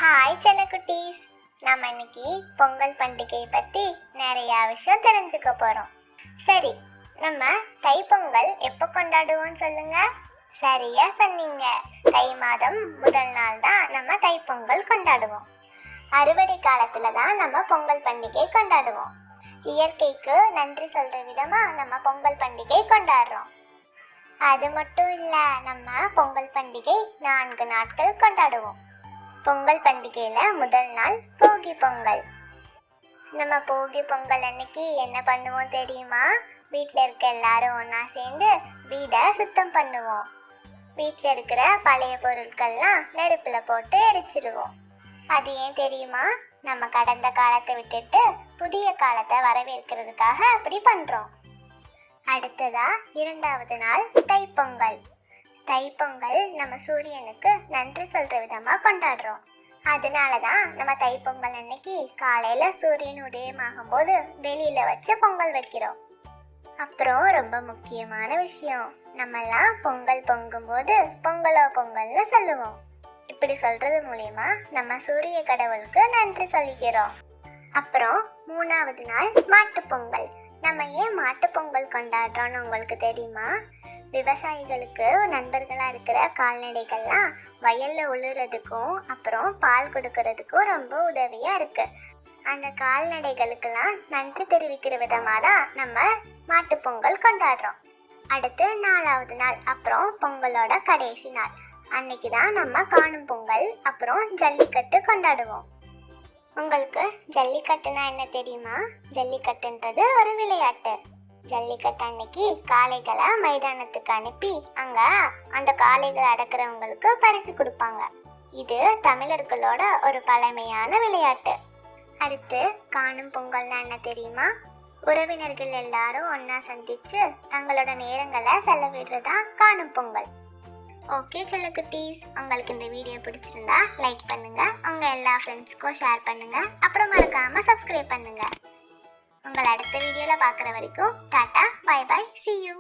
Hi செல்லக்குட்டீஸ், நம்ம இன்னைக்கு பொங்கல் பண்டிகை பற்றி நிறையா விஷயம் தெரிஞ்சுக்க போகிறோம். சரி, நம்ம தைப்பொங்கல் எப்போ கொண்டாடுவோம் சொல்லுங்க? சரியா சொன்னீங்க, தை மாதம் முதல் நாள் தான் நம்ம தைப்பொங்கல் கொண்டாடுவோம். அறுவடை காலத்தில் தான் நம்ம பொங்கல் பண்டிகை கொண்டாடுவோம். இயற்கைக்கு நன்றி சொல்கிற விதமாக நம்ம பொங்கல் பண்டிகை கொண்டாடுறோம். அது மட்டும் இல்லை, நம்ம பொங்கல் பண்டிகை 4 நாட்கள் கொண்டாடுவோம். பொங்கல் பண்டிகையில் முதல் நாள் போகி பொங்கல். நம்ம போகி பொங்கல் அன்னைக்கு என்ன பண்ணுவோம் தெரியுமா? வீட்டில் இருக்க எல்லாரும் ஒன்றா சேர்ந்து வீடை சுத்தம் பண்ணுவோம். வீட்டில் இருக்கிற பழைய பொருட்கள்லாம் நெருப்பில் போட்டு எரிச்சிடுவோம். அது ஏன் தெரியுமா? நம்ம கடந்த காலத்தை விட்டுட்டு புதிய காலத்தை வரவேற்கிறதுக்காக அப்படி பண்ணுறோம். அடுத்ததா 2வது நாள் தைப்பொங்கல். தைப்பொங்கல் நம்ம சூரியனுக்கு நன்றி சொல்கிற விதமாக கொண்டாடுறோம். அதனால தான் நம்ம தைப்பொங்கல் அன்னைக்கு காலையில் சூரியன் உதயமாகும் போது வெளியில் வச்சு பொங்கல் வைக்கிறோம். அப்புறம் ரொம்ப முக்கியமான விஷயம், நம்மெல்லாம் பொங்கல் பொங்கும்போது பொங்கலோ பொங்கல்னு சொல்லுவோம். இப்படி சொல்கிறது மூலியமா நம்ம சூரிய கடவுளுக்கு நன்றி சொல்லிக்கிறோம். அப்புறம் 3வது நாள் மாட்டுப்பொங்கல். நம்ம ஏன் மாட்டுப்பொங்கல் கொண்டாடுறோன்னு உங்களுக்கு தெரியுமா? விவசாயிகளுக்கு நண்பர்களாக இருக்கிற கால்நடைகள்லாம் வயலில் உழுறதுக்கும் அப்புறம் பால் கொடுக்கறதுக்கும் ரொம்ப உதவியாக இருக்குது. அந்த கால்நடைகளுக்கெல்லாம் நன்றி தெரிவிக்கிற விதமாக தான் நம்ம மாட்டுப்பொங்கல் கொண்டாடுறோம். அடுத்து 4வது நாள், அப்புறம் பொங்கலோட கடைசி நாள் அன்னைக்கு தான் நம்ம காணும் பொங்கல் அப்புறம் ஜல்லிக்கட்டு கொண்டாடுவோம். உங்களுக்கு ஜல்லிக்கட்டுனா என்ன தெரியுமா? ஜல்லிக்கட்டுன்றது ஒரு விளையாட்டு. ஜல்லிக்கட்டு அன்னைக்கு காளைகளை மைதானத்துக்கு அனுப்பி அங்க அந்த காளைகளை அடக்கிறவங்களுக்கு பரிசு கொடுப்பாங்க. இது தமிழர்களோட ஒரு பழமையான விளையாட்டு. அடுத்து காணும் பொங்கல்னா என்ன தெரியுமா? உறவினர்கள் எல்லாரும் ஒன்னா சந்திச்சு தங்களோட நேரங்களை செலவிடுறதா காணும் பொங்கல். ஓகே செல்லக்குட்டீஸ், உங்களுக்கு இந்த வீடியோ பிடிச்சிருந்தா லைக் பண்ணுங்க, உங்க எல்லா ஃப்ரெண்ட்ஸுக்கும் ஷேர் பண்ணுங்க, அப்புறம் மறக்காம சப்ஸ்கிரைப் பண்ணுங்க. உங்களை அடுத்த வீடியோவில் பார்க்குற வரைக்கும் டாட்டா, பை பை, see you.